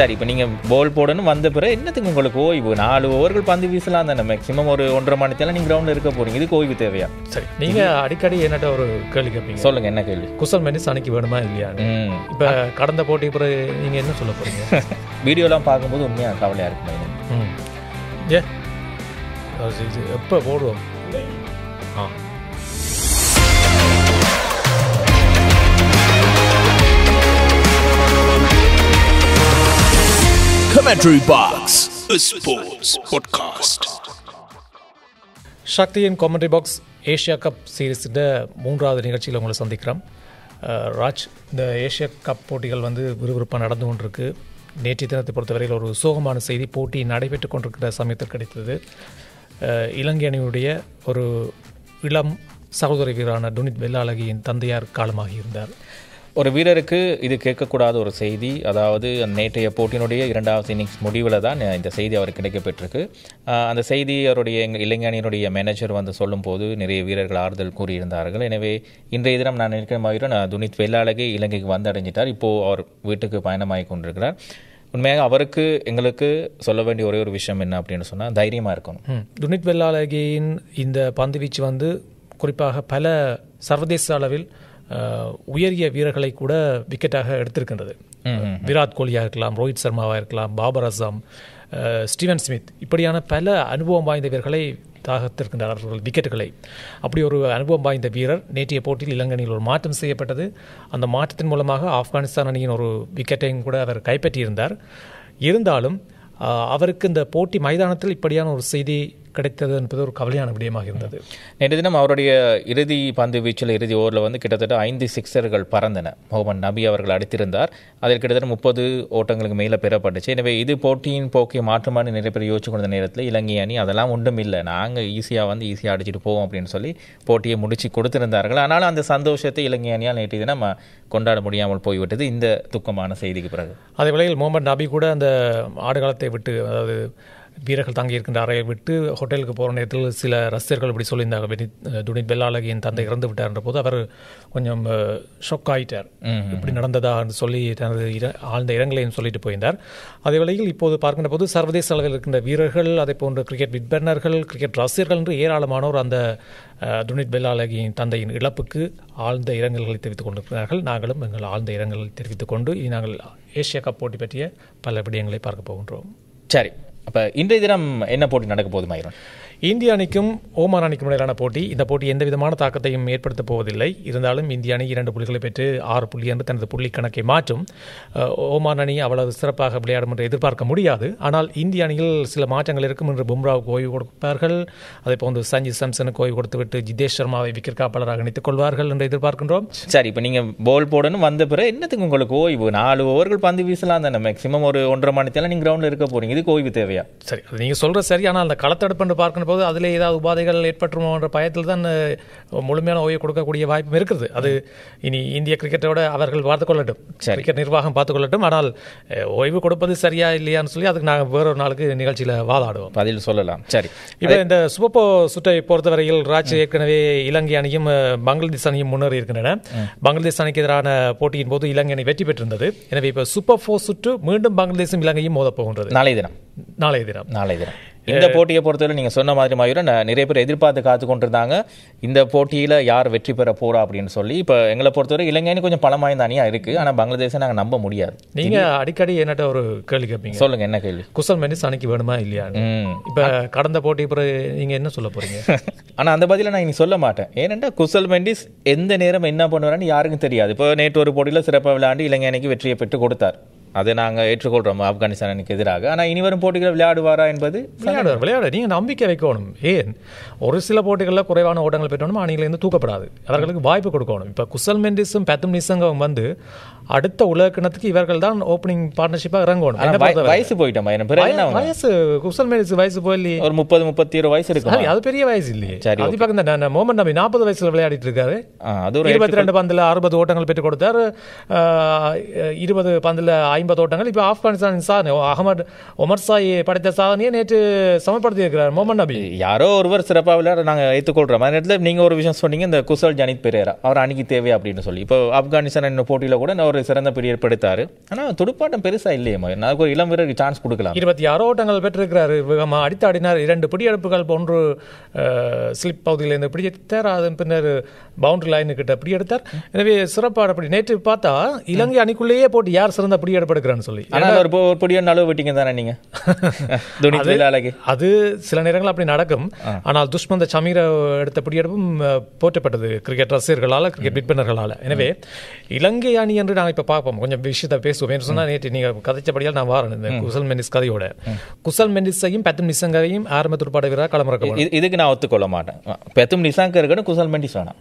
சரி, இப்போ நீங்கள் பால் போடணும் வந்த பிறகு என்னத்துக்கு உங்களுக்கு ஓய்வு? 4 ஓவர்கள் பந்து வீசலாம் தானே, மேக்ஸிமம் ஒரு 1.5 மணி நேரம் நீங்கள் கிரவுண்டில் இருக்க போகிறீங்க, இதுக்கு ஓய்வு தேவையா? சரி, நீங்கள் அடிக்கடி என்னட்ட ஒரு கேள்வி கேட்பீங்க. சொல்லுங்கள், என்ன கேள்வி? குசல் மெண்டிஸ் அன்னைக்கு வேணுமா இல்லையா? இப்போ கடந்த போட்டி பிறகு நீங்கள் என்ன சொல்ல போகிறீங்க? வீடியோலாம் பார்க்கும்போது உண்மையாக கவலையாக இருக்குமா? ஏ எப்போ போடுவோம்? Commentary Box, a sports podcast. சக்தியின் காமெண்ட்ரி பாக்ஸ் ஏஷியா கப் சீரீஸின் 3வது நிகழ்ச்சியில் உங்களை சந்திக்கிறோம். ராஜ், இந்த ஏஷியா கப் போட்டிகள் விறுவிறுப்பாக நடந்து கொண்டிருக்கு. நேற்றைய தினத்தை பொறுத்தவரையில் ஒரு சோகமான செய்தி போட்டி நடைபெற்று கொண்டிருக்கிற சமயத்தில் கிடைத்தது. இலங்கை அணியுடைய ஒரு இளம் சகோதரி வீரரான துனித் வெள்ளாளகியின் தந்தையார் காலமாகியிருந்தார். ஒரு வீரருக்கு இது கேட்கக்கூடாத ஒரு செய்தி. அதாவது நேற்றைய போட்டியினுடைய 2வது இன்னிங்ஸ் முடிவில் தான் இந்த செய்தி அவருக்கு கிடைக்கப்பட்டிருக்கு. அந்த செய்தி அவருடைய இலங்கை அணியினுடைய மேனேஜர் சொல்லும் போது நிறைய வீரர்கள் ஆறுதல் கூறியிருந்தார்கள். எனவே இன்றைய தினம் நான் நினைக்கிற மாதிரி துனித் வெள்ளாளகி இலங்கைக்கு வந்தடைஞ்சிட்டார். இப்போது அவர் வீட்டுக்கு பயணமாகி கொண்டிருக்கிறார். உண்மையாக அவருக்கு எங்களுக்கு சொல்ல வேண்டிய ஒரே ஒரு விஷயம் என்ன அப்படின்னு சொன்னால், தைரியமாக இருக்கணும். துனித் வெள்ளாளகியின் இந்த பந்து வீச்சு குறிப்பாக பல சர்வதேச அளவில் உயரிய வீரர்களை கூட விக்கெட்டாக எடுத்திருக்கின்றது. விராட் கோலியாக இருக்கலாம், ரோஹித் சர்மாவாக இருக்கலாம், பாபர் அசாம், ஸ்டீவன் ஸ்மித், இப்படியான பல அனுபவம் வாய்ந்த வீரர்களை தாகத்திருக்கின்றார்கள் விக்கெட்டுகளை. அப்படி ஒரு அனுபவம் வாய்ந்த வீரர் நேற்றைய போட்டியில் இலங்கை அணியில் ஒரு மாற்றம் செய்யப்பட்டது. அந்த மாற்றத்தின் மூலமாக ஆப்கானிஸ்தான் அணியின் ஒரு விக்கெட்டையும் கூட அவர் கைப்பற்றியிருந்தார். இருந்தாலும் அவருக்கு இந்த போட்டி மைதானத்தில் இப்படியான ஒரு செய்தி கிடைத்தது என்பது ஒரு கவலையான விடயமாக இருந்தது. நேற்று தினம் அவருடைய இறுதி பந்து வீச்சில் இறுதி ஓவரில் கிட்டத்தட்ட 5 சிக்ஸர்கள் பறந்தன. முகமது நபி அவர்கள் அடித்திருந்தார். அதில் கிட்டத்தட்ட 30 ஓட்டங்களுக்கு மேலே பெறப்பட்டுச்சு. எனவே இது போட்டியின் போக்கை மாற்றமான நிறைய பேர் யோசிச்சு கொண்ட நேரத்தில் இலங்கை அணி அதெல்லாம் ஒன்றும் இல்லை, நாங்கள் ஈஸியாக அடிச்சுட்டு போவோம் அப்படின்னு சொல்லி போட்டியை முடிச்சு கொடுத்திருந்தார்கள். ஆனாலும் அந்த சந்தோஷத்தை இலங்கை அணியால் நேற்று தினம் கொண்டாட முடியாமல் போய்விட்டது இந்த துக்கமான செய்திக்கு பிறகு. அதே வேளையில் முகமது நபி கூட அந்த ஆடுகளத்தை விட்டு, அதாவது வீரர்கள் தங்கியிருக்கின்ற அறையை விட்டு ஹோட்டலுக்கு போகிற நேரத்தில் சில ரசிகர்கள் இப்படி சொல்லியிருந்தாங்க, துனித் வெள்ளாளகியின் தந்தை இறந்து விட்டார் என்ற போது அவர் கொஞ்சம் ஷொக் ஆகிட்டார். இப்படி நடந்ததா என்று சொல்லி தனது ஆழ்ந்த இரங்கலையும் சொல்லிட்டு போயிருந்தார். அதே வேளையில் இப்போது பார்க்கின்ற போது சர்வதேச அளவில் இருக்கின்ற வீரர்கள், அதே போன்ற கிரிக்கெட் விற்பனர்கள், கிரிக்கெட் ரசிகர்கள் என்று ஏராளமானோர் அந்த துனித் வெள்ளாளகியின் தந்தையின் இழப்புக்கு ஆழ்ந்த இரங்கல்களை தெரிவித்துக் கொண்டிருக்கிறார்கள். நாங்களும் எங்கள் ஆழ்ந்த இரங்கல்களை தெரிவித்துக் கொண்டு நாங்கள் ஏஷியா கப் போட்டி பற்றிய பல விடயங்களை பார்க்க போகின்றோம். சரி, அப்போ இன்றைய தினம் என்ன போட்டி நடக்க போகுது மயூரன்? இந்திய அணிக்கும் ஓமான் அணிக்கும் இடையிலான போட்டி. இந்த போட்டி எந்த விதமான தாக்கத்தையும் ஏற்படுத்தப் போவதில்லை. இருந்தாலும் இந்திய அணி 2 புள்ளிகளை பெற்று 6 புள்ளி என்று தனது புள்ளி கணக்கை மாற்றும். ஓமான் அணி அவ்வளவு சிறப்பாக விளையாடும் என்று எதிர்பார்க்க முடியாது. ஆனால் இந்திய அணியில் சில மாற்றங்கள் இருக்கும். என்று பும்ராவுக்கு ஓய்வு கொடுப்பார்கள். அதே போன்று சஞ்சு சாம்சனுக்கு ஓய்வு கொடுத்துவிட்டு ஜிதேஷ் சர்மாவை விக்கெட் காப்பாளராக இணைத்துக் கொள்வார்கள் என்று எதிர்பார்க்கின்றோம். சரி, இப்போ நீங்கள் பால் போடணும் வந்த பிறகு என்னத்துக்கு உங்களுக்கு ஓய்வு? 4 ஓவர்கள் பந்து வீசலாம் தானே, மேக்ஸிமம் ஒரு 1.5 மணி நேரம் நீங்கள் கிரவுண்டில் இருக்க போகிறீங்க, இதுக்கு ஓய்வு தேவையா? சரி, அது நீங்கள் சொல்கிற சரி. ஆனால் அந்த களத்தடுப்பு என்று பார்க்கின்ற போது அதில் ஏதாவது உபாதைகள் ஏற்பட்டுமோ என்ற பயத்தில் தான் முழுமையான ஓய்வு கொடுக்கக்கூடிய வாய்ப்பும் இருக்குது. அது இனி இந்திய கிரிக்கெட்டோட அவர்கள் பார்த்துக் கொள்ளட்டும், கிரிக்கெட் நிர்வாகம் பார்த்துக் கொள்ளட்டும். ஆனால் ஓய்வு கொடுப்பது சரியா இல்லையான்னு சொல்லி அதுக்கு நாங்கள் வேறொரு நாளுக்கு நிகழ்ச்சியில் வாதாடுவோம், பதில் சொல்லலாம். சரி, இப்போ இந்த சூப்பர் சுற்றை பொறுத்தவரையில் ராஜ் ஏற்கனவே இலங்கை அணியும் பங்களாதேஷ் அணியும் முன்னேறி இருக்கின்றன. பங்களாதேஷ் அணிக்கு எதிரான போட்டியின் போது இலங்கை அணி வெற்றி பெற்றிருந்தது. எனவே இப்போ சூப்பர் 4 சுற்று மீண்டும் பங்களாதேஷும் இலங்கையும் மோத போகின்றது நாளைய தினம். இந்த போட்டியை பொறுத்தவரை நீங்கள் சொன்ன மாதிரி மயூரன் நிறைய பேர் எதிர்பார்த்து காத்து கொண்டிருந்தாங்க இந்த போட்டியில் யார் வெற்றி பெற போறா அப்படின்னு சொல்லி. இப்போ எங்களை பொறுத்தவரை இலங்கைன்னு கொஞ்சம் பலம் வாய்ந்த அணியா இருக்கு, ஆனால் பங்களாதேஷை நாங்கள் நம்ப முடியாது. நீங்க அடிக்கடி என்னட்ட ஒரு கேள்வி கேட்பீங்க, சொல்லுங்க, என்ன கேள்வி? குசல் மெண்டிஸ் அணிக்கு வேணுமா இல்லையா? இப்போ கடந்த போட்டி பிறகு நீங்க என்ன சொல்ல போறீங்க? ஆனால் அந்த பதில நான் இனி சொல்ல மாட்டேன். ஏனென்றா குசல் மெண்டிஸ் எந்த நேரம் என்ன பண்ணுவாருன்னு யாருக்கும் தெரியாது. இப்போ நேற்று ஒரு போட்டியில் சிறப்பாக விளையாண்டு இலங்கை அணிக்கு வெற்றியை பெற்று கொடுத்தார். அதை நாங்கள் ஏற்றுக்கொள்கிறோம் ஆப்கானிஸ்தான் அணிக்கு எதிராக. ஆனால் இனி வரும் போட்டிகள் விளையாடுவாரா என்பது விளையாட நீங்கள் நம்பிக்கை வைக்கணும். ஏன் ஒரு சில போட்டிகளில் குறைவான ஓட்டங்கள் பெற்றோம் அணியிலிருந்து தூக்கப்படாது, அவர்களுக்கு வாய்ப்பு கொடுக்கணும். இப்போ குசல் மெண்டிஸும் பெத்தும் நிசங்கம் அடுத்த உலக கிணத்துக்கு இவர்கள் தான் ஓப்பனிங் பார்ட்னர்ஷிப்பாக இறங்கணும். வயசு போயிட்டோம், வயசு குசல் மெண்டிஸ் வயசு போய் ஒரு 30-31 வயசு இருக்கு, அது பெரிய வயசு இல்லையே. அது பக்கம் மோமன் நபி 40 வயசுல விளையாடிட்டு இருக்காரு. 22 பந்தில் 60 ஓட்டங்கள் பெற்றுக் கொடுத்தார், 20 பந்தில் 50 ஓட்டங்கள். இப்போ ஆப்கானிஸ்தான் சாதனை அகமது ஒமர் சாய் படைத்த சாதனையை நேற்று சமப்படுத்தி இருக்கிறார் மோமன் நபி. யாரோ ஒருவர் சிறப்பாக விளையாட நாங்கள் ஏற்றுக்கொள்றோம். அந்த இடத்துல நீங்க ஒரு விஷயம் சொன்னீங்க, இந்த குசல் ஜனித் பெரேரா அவர் அணிக்கு தேவை அப்படின்னு சொல்லி. இப்போ ஆப்கானிஸ்தான் போட்டியில கூட ஒரு ஒரு சிறந்த பீரியட் எடுத்தாரு. ஆனால் துடுப்பாட்டம் பெருசாக இல்லையே, அதுக்கு ஒரு இளம் வீரருக்கு சான்ஸ் கொடுக்கலாம். 26 ஓட்டங்கள் பெற்றிருக்கிறாரு. அடித்து ஆடினார். 2 பிடியெடுப்புகள் போன்று ஸ்லிப் பகுதியில் இருந்து பிடி எடுத்தார். அதன் பின்னர் பவுண்டரி லைனு கிட்ட பிடி எடுத்தார். எனவே சிறப்பான படி. நேற்று பார்த்தா இலங்கை அணிக்குள்ளேயே போட்டு யார் சிறந்த பிடி எடுப்பெடுக்கிறான்னு சொல்லி. ஆனால் ஒரு பொடியை நழுவு விட்டீங்க தானே நீங்க. அது சில நேரங்கள் அப்படி நடக்கும். ஆனால் துஷ்மந்த சமீர எடுத்த பிடியெடுப்பும் போற்றப்பட்டது கிரிக்கெட் ரசிகர்களால், கிரிக்கெட் விற்பனர்களால். எனவே இலங்கை அணி என்று நாங்கள் இப்போ பார்ப்போம். கொஞ்சம் விஷயத்தை பேசுவோம். என்று சொன்னால் நேற்று நீங்கள் கதைச்சபடியால் நான் வாரேன் இந்த குசல் மெண்டிஸ் கதையோட. குசல் மெண்டிஸையும் பெத்தும் நிசங்கரையும் ஆரம்ப துடுப்பாட்ட வீரராக களமிறக்க. இதுக்கு நான் ஒத்துக்கொள்ள மாட்டேன். பெத்தும் நிசாங்க இருக்கணும், குசல் மெண்டிஸ் வேணாம்.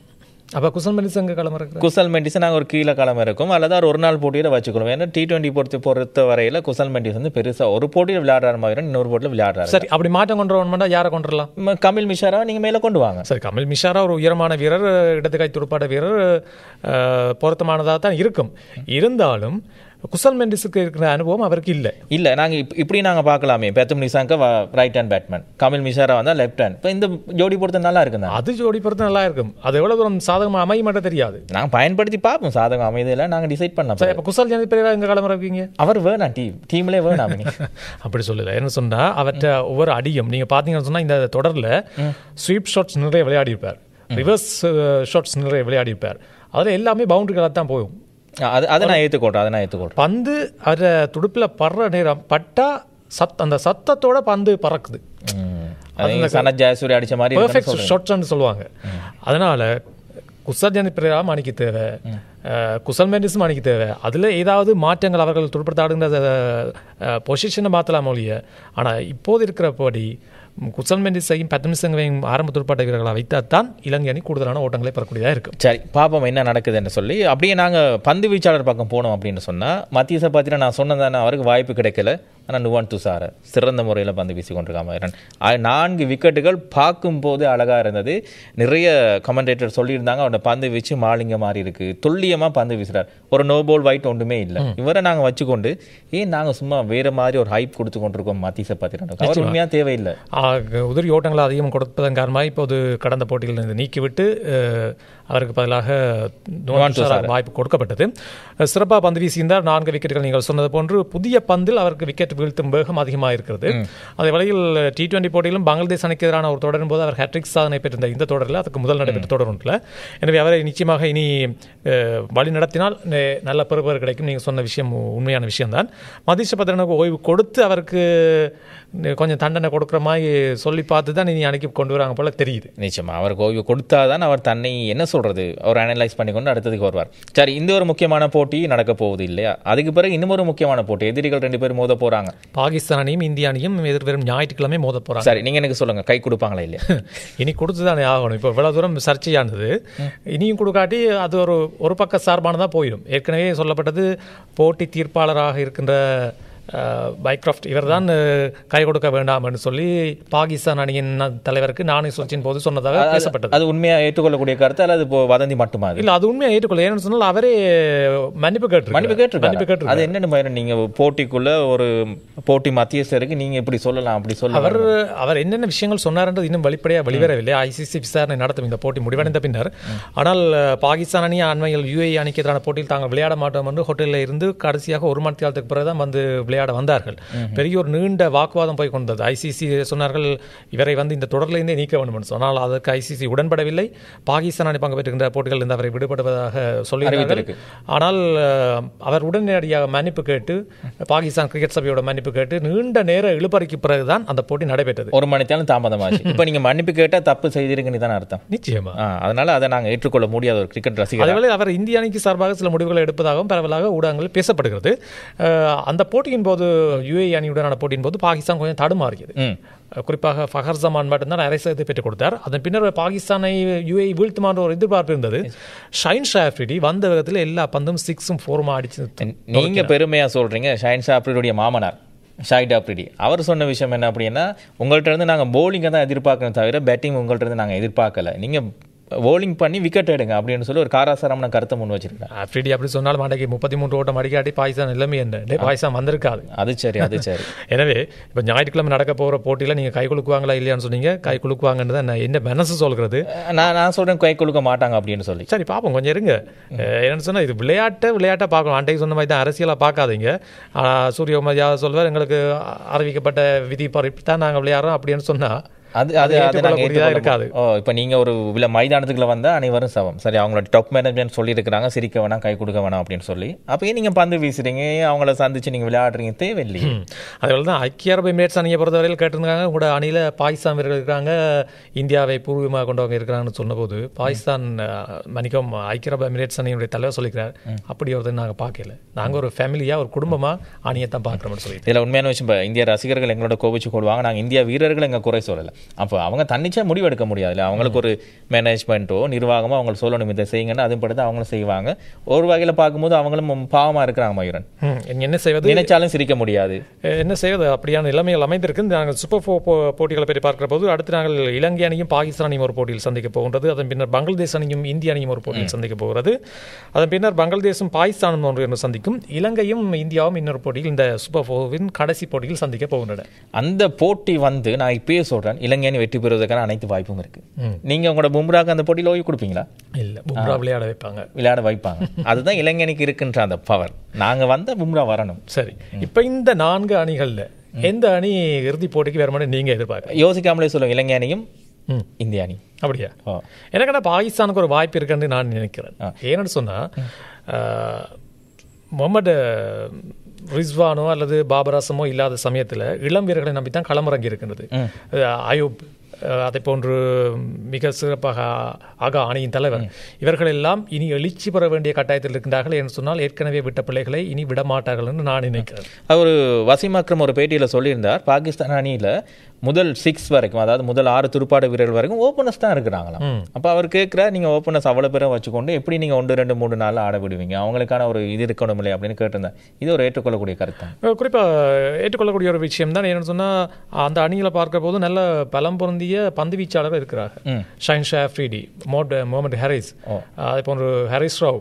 அப்போ குசல் மெண்டிஸ் அங்கே களமிறக்க. குசல் மெண்டிஸ் நாங்கள் ஒரு கீழே களம் இருக்கும், அல்லது ஒரு நாள் போட்டியில் வச்சுக்கணும். ஏன்னா T20 பொறுத்த வரையில் குசல் மெண்டிஸ் வந்து பெருசாக ஒரு போட்டியில் விளையாடுற மாதிரி இன்னொரு போட்டியில் விளையாடுறாரு. சரி, அப்படி மாற்றம் கொண்டு வரணும்னா யாரை கொண்டு வரலாம்? கமில் மிஷாரா நீங்கள் மேலே கொண்டு வாங்க. சரி, கமில் மிஷாரா ஒரு உயரமான வீரர், இடது கை துடுப்பாட்ட வீரர், பொருத்தமானதாக தான் இருக்கும். இருந்தாலும் குசல் மெண்டிஸுக்கு இருக்கிற அனுபவம் அவருக்கு இல்லை. நாங்கள் இப்படி நாங்கள் பார்க்கலாமே. Pathum Nissanka right hand Batman, கமில் மிஷாரா வந்தால் லெஃப்ட் ஹேண்ட். இப்போ இந்த ஜோடி பொறுத்த நல்லா இருக்குங்க. அது ஜோடி பொறுத்த நல்லா இருக்கும். அது எவ்வளோ தூரம் சாதகமாக அமைய மட்டும் தெரியாது. நாங்கள் பயன்படுத்தி பார்ப்போம். சாதகம் அமைதியில் நாங்கள் டிசைட் பண்ணலாம். இப்போ குசல் ஜனி பெரியரா எங்கே களமிறக்கீங்க? அவர் வேணாம், டீம்லேயே வேணாம். அப்படி சொல்லலை. என்ன சொன்னால் அவற்றை ஒவ்வொரு அடியும் நீங்கள் பார்த்தீங்கன்னு சொன்னால் இந்த தொடரில் ஸ்வீப் ஷாட்ஸ் நிறைய விளையாடி இருப்பார், ரிவர்ஸ் ஷாட்ஸ் நிறைய விளையாடி இருப்பார். அதில் எல்லாமே பவுண்டரிகளாக தான் போகும். அதை நான் ஏற்றுக்கொள்றேன். பந்து அதை துடுப்பில் படுற நேரம் பட்டா அந்த சத்தத்தோட பந்து பறக்குது. அடிச்ச மாதிரி பெர்ஃபெக்ட் ஷாட்ஸ்னு சொல்லுவாங்க. அதனால குசல் ஜனி பெரியரா மாணிக்க தேவை, குசல் மெண்டிஸும் மாணிக்க தேவை. அதில் ஏதாவது மாற்றங்கள் அவர்கள் துடுப்படுத்தாடுங்கிற பொசிஷனை மாற்றலாம் ஒழிய. ஆனால் இப்போது இருக்கிறபடி குசல் மெண்டிஸையும் பெத்தும் நிசங்கரையும் ஆரம்ப துடுப்பாட்ட வீரர்களை வைத்தால் தான் இலங்கை அணி கூடுதலான ஓட்டங்களை பெறக்கூடியதாக இருக்கும். சரி, பாப்போம் என்ன நடக்குதுன்னு சொல்லி. அப்படியே நாங்கள் பந்து வீச்சாளர் பக்கம் போனோம் அப்படின்னு சொன்னால், மத்தியசை பார்த்தீங்கன்னா நான் சொன்னதானே அவருக்கு வாய்ப்பு கிடைக்கல. ஆனால் நுவான் துஷார சிறந்த முறையில் பந்து வீசி கொண்டிருக்காம 4 விக்கெட்டுகள் பார்க்கும்போது அழகாக இருந்தது. நிறைய கமெண்டேட்டர் சொல்லியிருந்தாங்க அவரோட பந்து வீச்சு மாலிங்க மாதிரி இருக்குது, துல்லியமாக பந்து வீசுகிறார், ஒரு நோ பால் வைட் ஒன்றுமே இல்லை. இவரை நாங்கள் வச்சுக்கொண்டு நாங்கள் சும்மா வேறு மாதிரி ஒரு ஹைப் கொடுத்து கொண்டிருக்கோம் மத்தியசை பார்த்தீங்கன்னா. அவர் உண்மையாக தேவையில்லை. உதிரி ஓட்டங்களை அதிகம் கொடுப்பதன் காரணமாக இப்போது கடந்த போட்டியில் நீக்கிவிட்டு அவருக்கு பதிலாக வாய்ப்பு கொடுக்கப்பட்டது. சிறப்பாக பந்து வீசியிருந்தார். 4 விக்கெட்டுகள் நீங்கள் சொன்னது போன்று. புதிய பந்தில் அவருக்கு விக்கெட் வீழ்த்தும் வேகம் அதிகமாக இருக்கிறது. அதே வேளையில் T20 போட்டியிலும் பங்களாதேஷ் அணிக்கு எதிரான ஒரு தொடரும் போது அவர் ஹேட்ரிக் சாதனை பெற்றிருந்த இந்த தொடரில் அதுக்கு முதல் நடைபெற்ற தொடர் ஒன்றில். எனவே அவரை நிச்சயமாக இனி வழி நடத்தினால் நல்ல பெறுபேறு கிடைக்கும். நீங்கள் சொன்ன விஷயம் உண்மையான விஷயம்தான். மதிஷ பத்ரனுக்கு ஓய்வு கொடுத்து அவருக்கு கொஞ்சம் தண்டனை கொடுக்குற மாதிரி சொல்லி பார்த்து தான் இனி அணிக்கு கொண்டு வராங்க போல தெரியுது. நிச்சயமா அவருக்கு ஓய்வு கொடுத்தாதான் அவர் தன்னை என்ன சொல்றது அவர் அனலைஸ் பண்ணி கொண்டு அடுத்ததுக்கு வருவார். சரி, இந்த ஒரு முக்கியமான போட்டி நடக்க போகுது இல்லையா? அதுக்கு பிறகு இன்னும் ஒரு முக்கியமான போட்டி, எதிரிகள் 2 பேரும் மோத போறாங்க. பாகிஸ்தான் அணியும் இந்திய அணியும் எதிர்வரும் ஞாயிற்றுக்கிழமை மோத போறாங்க. சரி, நீங்க எனக்கு சொல்லுங்க, கை கொடுப்பாங்களா இல்லையா? இனி கொடுத்துதானே ஆகணும். இப்போ இவ்வளவு தூரம் சர்ச்சையானது, இனியும் கொடுக்காட்டி அது ஒரு பக்க சார்பானதான் போயிடும். ஏற்கனவே சொல்லப்பட்டது போட்டி தீர்ப்பாளராக இருக்கின்ற பைக்ராஃப்ட் இவர் தான் கை கொடுக்க வேண்டாம் என்று சொல்லி பாகிஸ்தான் அணியின் தலைவருக்கு நானே சொல்லின் போது சொன்னதாக பேசப்பட்டது. அது உண்மையாக ஏற்றுக்கொள்ளக்கூடிய கருத்து அல்லது வதந்தி மட்டுமா? இல்லை, அது உண்மையாக ஏற்றுக்கொள்ள. ஏன்னு சொன்னால் அவரே மன்னிப்பு கேட்டு அது என்னென்ன நீங்க போட்டிக்குள்ள ஒரு போட்டி மத்தியஸ்தருக்கு நீங்க இப்படி சொல்லலாம் அப்படி சொல்ல அவர் என்னென்ன விஷயங்கள் சொன்னார்ன்றது இன்னும் வெளிப்படையாக வெளிவரவில்லை. ICC விசாரணை நடத்தும் இந்த போட்டி முடிவடைந்த பின்னர். ஆனால் பாகிஸ்தான் அணி அண்மையில் UAE அணிக்கு எதிரான போட்டியில் தாங்கள் விளையாட மாட்டோம் என்று ஹோட்டலில் இருந்து கடைசியாக 1 மணி நேரத்துக்கு பிறகுதான் வந்து விளையாட வந்தார்கள். பெரிய ஒரு நீண்ட வாக்குவாதம் போய் கொண்டது. ICC சொன்னார்கள் இவரை வந்து இந்த தொடரிலிருந்தே நீக்க வேண்டும் என்று சொன்னால் அதற்கு ICC உடன்படவில்லை. பாகிஸ்தான் அணி பங்கு பெற்றுகின்ற போட்டிகள் இருந்து அவரை விடுபடுவதாக சொல்லியிருந்தார்கள். ஆனால் அவர் உடனடியாக மன்னிப்பு கேட்டு பாகிஸ்தான் கிரிக்கெட் சபையோட மன்னிப்பு கேட்டு நீண்ட நேர இழுபறிக்கு பிறகுதான் அந்த போட்டி நடைபெற்றது. 1 மணி நேரம் தாமதமாச்சு. இப்போ நீங்க மன்னிப்பு கேட்டால் தப்பு செய்திருக்குன்னு தான் அர்த்தம். நிச்சயமா. அதனால அதை நாங்கள் ஏற்றுக்கொள்ள முடியாத ஒரு கிரிக்கெட் ரசிகர். அதேவேளை அவர் இந்திய அணிக்கு சார்பாக சில முடிவுகளை எடுப்பதாகவும் பரவலாக ஊடகங்கள் பேசப்படுகிறது. அந்த போட்டியின் போது UAE அணியுடனான போட்டியின் போது பாகிஸ்தான் கொஞ்சம் தடுமாறியது. குறிப்பாக ஃபஹர் ஜமான் மட்டும்தான் அரை சதத்தை பெற்றுக் கொடுத்தார். அதன் பின்னர் பாகிஸ்தானை UAE வீழ்த்துமான ஒரு எதிர்பார்ப்பு இருந்தது. ஷைன் ஷாஃப்ரிடி வந்த விதத்தில் எல்லா பந்தும் 6ம் 4ம் அடிச்சு. நீங்க பெருமையா சொல்றீங்க. ஷைன் ஷாஃப்ரிடியுடைய மாமனார் ஷாஹித் அப்ரிடி அவர் சொன்ன விஷயம் என்ன அப்படின்னா, உங்கள்கிட்ட இருந்து நாங்கள் போலிங்கை தான் எதிர்பார்க்கணும் தவிர பேட்டிங் உங்கள்கிட்ட இருந்து நாங்கள் எதிர்பார்க்கல. நீங்கள் bowling பண்ணி விக்கெட் எடுங்க அப்படின்னு சொல்லி ஒரு காராசாரமான கருத்தை முன் வச்சிருக்காங்க. அப்ரிடி அப்படி சொன்னாலும் அன்றைக்கு 33 ஓட்டம் அடிக்காட்டி பாகிஸ்தான் எல்லாமே என்ன பாகிஸ்தான் வந்திருக்காது. அது சரி, அது சரி. எனவே இப்போ ஞாயிற்றுக்கிழமை நடக்க போகிற போட்டியில் நீங்கள் கை குலுக்குவாங்களா இல்லையான்னு சொன்னீங்க. கை குலுக்குவாங்கன்னு தான் என்ன மனசு சொல்கிறது. நான் சொல்கிறேன் கை குலுக்க மாட்டாங்க அப்படின்னு சொல்லி. சரி பார்ப்போம், கொஞ்சம் இருங்க. என்னென்னு சொன்னால் இது விளையாட்டாக பார்க்கணும். அன்றைக்கு சொன்ன மாதிரி தான் அரசியலாக பார்க்காதீங்க. சூரியகுமார் யாதவ் சொல்வார் எங்களுக்கு அறிவிக்கப்பட்ட விதி பறிப்பு தான் நாங்கள் விளையாடுறோம் அப்படின்னு சொன்னால் அது இருக்காது. இப்போ நீங்கள் ஒரு மைதானத்துக்குள்ள வந்தால் அனைவரும் சவம். சரி, அவங்களோட டாப் மேனேஜ்மெண்ட் சொல்லியிருக்கிறாங்க சிரிக்க வேணாம் கை கொடுக்க வேணாம் அப்படின்னு சொல்லி. அப்போ நீங்கள் பந்து வீசுறீங்க, அவங்கள சந்திச்சு நீங்கள் விளையாடுறீங்க, தேவையில்லையே. அதனால தான் ஐக்கிய அரபு எமிரேட்ஸ் அணியை பொறுத்தவரையில் கேட்டிருந்தாங்க. உங்களோட அணியில் பாகிஸ்தான் வீரர்கள் இருக்கிறாங்க, இந்தியாவை பூர்வீகமாக கொண்டவங்க இருக்கிறாங்கன்னு சொன்னபோது பாகிஸ்தான் மணிக்கம் ஐக்கிய அரபு எமிரேட்ஸ் அணியுடைய தலைவர் சொல்லிக்கிறார், அப்படி ஒருத்தர் நாங்கள் பார்க்கல, நாங்கள் ஒரு ஃபேமிலியாக ஒரு குடும்பமாக அணியை தான் பார்க்குறோம்னு சொல்லி. இதில் உண்மையான விஷயம், இந்திய ரசிகர்கள் எங்களோட கோபிச்சு கொள்வாங்க, நாங்கள் இந்தியா வீரர்கள் எங்கள் குறை சொல்லலை. அப்போ அவங்க தன்னிச்சா முடிவெடுக்க முடியாது. அவங்களுக்கு ஒரு மேனேஜ்மெண்ட்டோ நிர்வாகமோ அவங்களுக்கு சொல்லணும் இதை செய்யுங்கன்னு அதுவும் படுத்து அவங்களும் செய்வாங்க. ஒரு வகையில் பார்க்கும்போது அவங்களும் பாவமாக இருக்கிறாங்க. மயூரன் என்ன செய்வது, நினைச்சாலும் சிரிக்க முடியாது, என்ன செய்வது, அப்படியான நிலைமைகள் அமைந்திருக்கு. நாங்கள் சூப்பர் 4 போட்டிகளை பற்றி பார்க்கிற போது அடுத்து நாங்கள் இலங்கை அணியும் பாகிஸ்தான் அணியும் ஒரு போட்டியில் சந்திக்க போகின்றது. அதன் பின்னர் பங்களாதேஷ் அணியும் இந்திய அணியும் ஒரு போட்டியில் சந்திக்க போகிறது. அதன் பின்னர் பங்களாதேஷும் பாகிஸ்தானும் ஒன்று சந்திக்கும். இலங்கையும் இந்தியாவும் இன்னொரு போட்டியில் இந்த சூப்பர் 4 கடைசி போட்டியில் சந்திக்க போகின்றன. அந்த போட்டி நான் இப்பயே சொல்றேன், இலங்கை அணி வெற்றி பெறுவதற்கான அனைத்து வாய்ப்பும் இருக்கு. நீங்க உங்களோட பும்ராக்கு அந்த போட்டியில் ஓய்வு கொடுப்பீங்களா? இல்ல, பும்ரா விளையாட வைப்பாங்க. அதுதான் இலங்கை அணிக்கு இருக்கின்ற அந்த பவர். நாங்க வந்த பும்ரா வரணும். சரி, இப்ப இந்த 4 அணிகள்ல எந்த அணி இறுதி போட்டிக்கு வேற மாதிரி நீங்க எதிர்பார்க்க? யோசிக்காமலே சொல்லுங்க, இலங்கை அணியும் இந்திய அணி. அப்படியா? எனக்கு பாகிஸ்தானுக்கு ஒரு வாய்ப்பு இருக்குன்னு நான் நினைக்கிறேன். ஏன்னு சொன்னா முகமது ரிஸ்வானோ அல்லது பாபர் அசமோ இல்லாத சமயத்தில் இளம் வீரர்களை நம்பி தான் களமிறங்கி இருக்கின்றது. அயூப், அதை போன்று மிக சிறப்பாக அணியின் தலைவர், இவர்கள் எல்லாம் இனி எழுச்சி பெற வேண்டிய கட்டாயத்தில் இருக்கின்றார்கள் என்று சொன்னால் ஏற்கனவே விட்ட பிள்ளைகளை இனி விடமாட்டார்கள் என்று நான் நினைக்கிறேன். அவர் வசீம் அக்ரம் ஒரு பேட்டியில் சொல்லியிருந்தார், பாகிஸ்தான் அணியில் முதல் 6 வரைக்கும், அதாவது முதல் 6 துடுப்பாட வீரர்கள் வரைக்கும் ஓப்பனர்ஸ் தான் இருக்கிறாங்களாம். அப்போ அவர் கேட்குறார், நீங்கள் ஓப்பனர்ஸ் அவ்வளோ பேரை வச்சுக்கொண்டு எப்படி நீங்கள் 1, 2, 3 நாள் ஆட விடுவீங்க, அவங்களுக்கான ஒரு இது இருக்கணும் இல்லையா அப்படின்னு கேட்டிருந்தேன். இது ஒரு ஏற்றுக்கொள்ளக்கூடிய கருத்து, குறிப்பாக ஏற்றுக்கொள்ளக்கூடிய ஒரு விஷயம் தான். என்னென்னு சொன்னால் அந்த அணிகளை பார்க்க போது நல்ல பலம் பொருந்திய பந்து வீச்சாளர்கள் இருக்கிறார்கள். ஷைன் ஷா அஃப்ரிடி, முகமது ஹாரிஸ், அதே போன்று ஹாரிஸ் ராவ்,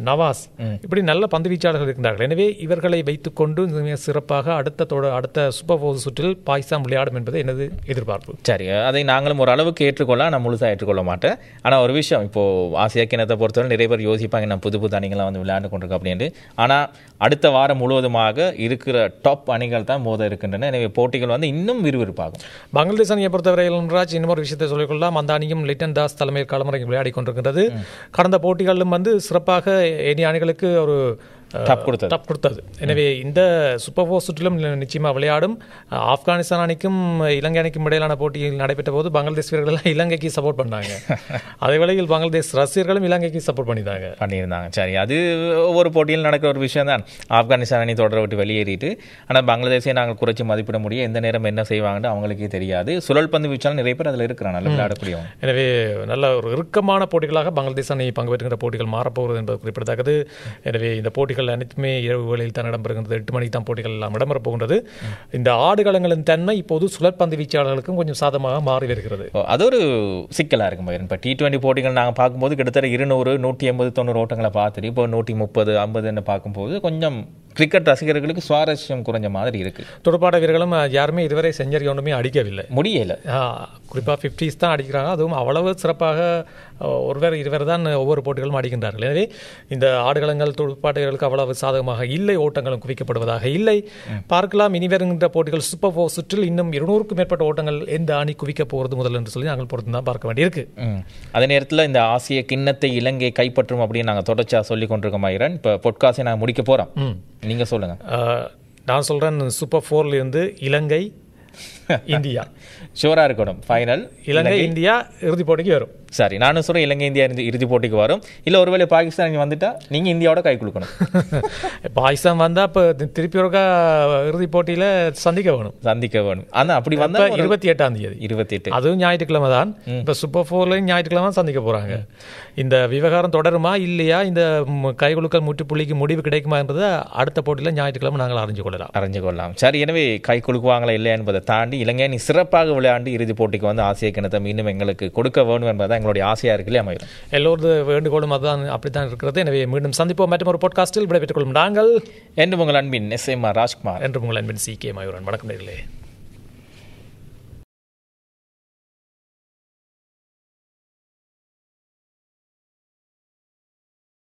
நவாஸ், இப்படி நல்ல பந்து வீச்சாளர்கள் இருக்கிறார்கள். எனவே இவர்களை வைத்துக்கொண்டு சிறப்பாக அடுத்த சூப்பர் 4 சுற்றில் பாகிஸ்தான் விளையாடும் என்பது எனது எதிர்பார்ப்பு. சரி, அதை நாங்களும் ஒரு அளவுக்கு ஏற்றுக்கொள்ள, நான் முழுசாக ஏற்றுக்கொள்ள மாட்டேன். ஆனால் ஒரு விஷயம், இப்போ ஆசியா கிணத்தை பொறுத்தவரை நிறைய பேர் யோசிப்பாங்க, நான் புது அணிகள்லாம் வந்து விளையாண்டு கொண்டிருக்கோம் அப்படின்ட்டு. ஆனால் அடுத்த வாரம் முழுவதுமாக இருக்கிற டாப் அணிகள் தான் மோத இருக்கின்றன. எனவே போட்டிகள் வந்து இன்னும் விறுவிறுப்பாகும். பங்களாதேஷ் அணியை பொறுத்தவரையில் இன்னொரு விஷயத்தை சொல்லிக்கொள்ளலாம். அந்த அணியும் லிட்டன் தாஸ் தலைமையில் களமிறங்கி விளையாடி கொண்டிருக்கின்றது. கடந்த போட்டிகளிலும் வந்து சிறப்பாக இனி அணிகளுக்கு ஒரு டப் கொடுத்தது. எனவே இந்த சூப்பர் 4 சுற்றிலும் நிச்சயமாக விளையாடும். ஆப்கானிஸ்தான் அணிக்கும் இலங்கை அணிக்கும் இடையிலான போட்டியில் நடைபெற்ற போது பங்களாதேஷ் வீரர்கள் இலங்கைக்கு சப்போர்ட் பண்ணாங்க. அதே வேளையில் பங்களாதேஷ் ரசிகர்களும் இலங்கைக்கு சப்போர்ட் பண்ணியிருந்தாங்க. சரி, அது ஒவ்வொரு போட்டியில் நடக்கிற ஒரு விஷயம் தான். ஆப்கானிஸ்தான் அணி தொடர விட்டு வெளியேறிட்டு, ஆனால் பங்களாதேஷை நாங்கள் குறைச்சி மதிப்பிட முடியும், எந்த நேரம் என்ன செய்வாங்கன்னு அவங்களுக்கே தெரியாது. சுழல் பந்து வீச்சாலும் நிறைய பேர் அதில் இருக்கிறாங்க, நல்ல விளையாடக்கூடியவங்க. எனவே நல்ல ஒரு இறுக்கமான போட்டிகளாக பங்களாதேஷ் அணி பங்கு பெறுகின்ற போட்டிகள் மாறப்போகிறது என்பது குறிப்பிடத்தக்கது. எனவே இந்த போட்டிகள் அனைத்துமே இரவு வேளையில் தான் இடம்பெறுகின்றது. 8 மணிக்கு தான் போட்டிகள் எல்லாம் இடம்பெறப் போகின்றது. இந்த ஆடுகளங்களின் தன்மை இப்போது சுழற்பந்து வீச்சாளர்களுக்கும் கொஞ்சம் சாதமாக மாறி வருகிறது. அது ஒரு சிக்கலாக இருக்கும். இப்போ T20 போட்டிகள் நாங்கள் பார்க்கும்போது கிட்டத்தட்ட 200, 180, 90 ஓட்டங்களை பார்த்துட்டு இப்போ 130, 50 பார்க்கும்போது கொஞ்சம் கிரிக்கெட் ரசிகர்களுக்கு சுவாரஸ்யம் குறைஞ்ச மாதிரி இருக்கு. துடுப்பாட்ட வீரர்களும் யாருமே இதுவரை செஞ்சரி ஒன்றுமே அடிக்கவில்லை, முடியல. குறிப்பாக 50s தான் அடிக்கிறாங்க. அதுவும் அவ்வளவு சிறப்பாக ஒருவர் இருவர் தான் ஒவ்வொரு போட்டிகளும் அடிக்கின்றார்கள். எனவே இந்த ஆடுகளங்கள் துடுப்பாட்ட வீரர்களுக்கு அவ்வளவு சாதகமாக இல்லை, ஓட்டங்களும் குவிக்கப்படுவதாக இல்லை. பார்க்கலாம் இனி வருகின்ற போட்டிகள் சூப்பர் 4 சுற்றில் இன்னும் 200க்கும் மேற்பட்ட ஓட்டங்கள் எந்த அணி குவிக்க போகிறது முதல் என்று சொல்லி நாங்கள் பொறுத்து தான் பார்க்க வேண்டியிருக்கு. அதே நேரத்தில் இந்த ஆசிய கிண்ணத்தை இலங்கை கைப்பற்றும் அப்படின்னு நாங்கள் தொடர்ச்சியாக சொல்லி கொண்டிருக்கோம். ஆயிரன் இப்போ பொட்காஸ்டை நாங்கள் முடிக்க போகிறோம், நீங்கள் சொல்லுங்கள். நான் சொல்கிறேன், சூப்பர் 4 இருந்து இலங்கை இந்தியா ஷூராக இருக்கணும். ஃபைனல் இலங்கை இந்தியா இறுதிப் போட்டிக்கு வரும். சரி, நானும் சொல்கிறேன் இலங்கை இந்தியா இறுதிப் போட்டிக்கு வரும். இல்லை ஒருவேளை பாகிஸ்தான் வந்துட்டா நீங்கள் இந்தியாவோட கை கொடுக்கணும். பாகிஸ்தான் வந்தால் இப்போ திருப்பி ஒருக்கா இறுதிப் போட்டியில் சந்திக்க வேணும். ஆனால் அப்படி வந்தால் 28ஆம் தேதி 28, அதுவும் ஞாயிற்றுக்கிழமை தான். இப்போ சூப்பர் 4லையும் ஞாயிற்றுக்கிழமை சந்திக்க போகிறாங்க. இந்த விவகாரம் தொடருமா இல்லையா, இந்த கைகுலுக்கல் முற்றுப்புள்ளிக்கு முடிவு கிடைக்குமா என்றதை அடுத்த போட்டியில் ஞாயிற்றுக்கிழமை நாங்கள் அறிஞ்சு கொள்ளலாம். சரி, எனவே கை குலுக்குவாங்களா இல்லையா என்பதை தாண்டி இலங்கை சிறப்பாக விளையாண்டு இறுதிப் போட்டிக்கு வந்து ஆசிய கிணத்தை மீண்டும் எங்களுக்கு கொடுக்க வேணும் என்பதை எங்களுடைய ஆசையாக இருக்குல்ல மயூரன். எல்லோரது வேண்டுகோளும் அதுதான் அப்படித்தான் இருக்கிறது. எனவே மீண்டும் சந்திப்போம் மற்றும் ஒரு பாட்காஸ்டில் விடைபெற்றுக் கொள்ளும் நாங்கள் என்று உங்கள் அன்பின் எஸ்எம்ஆர் ராஜ்குமார் என்று உங்கள் அன்பின் CK மயூரன். வணக்கம் நேயர்களே.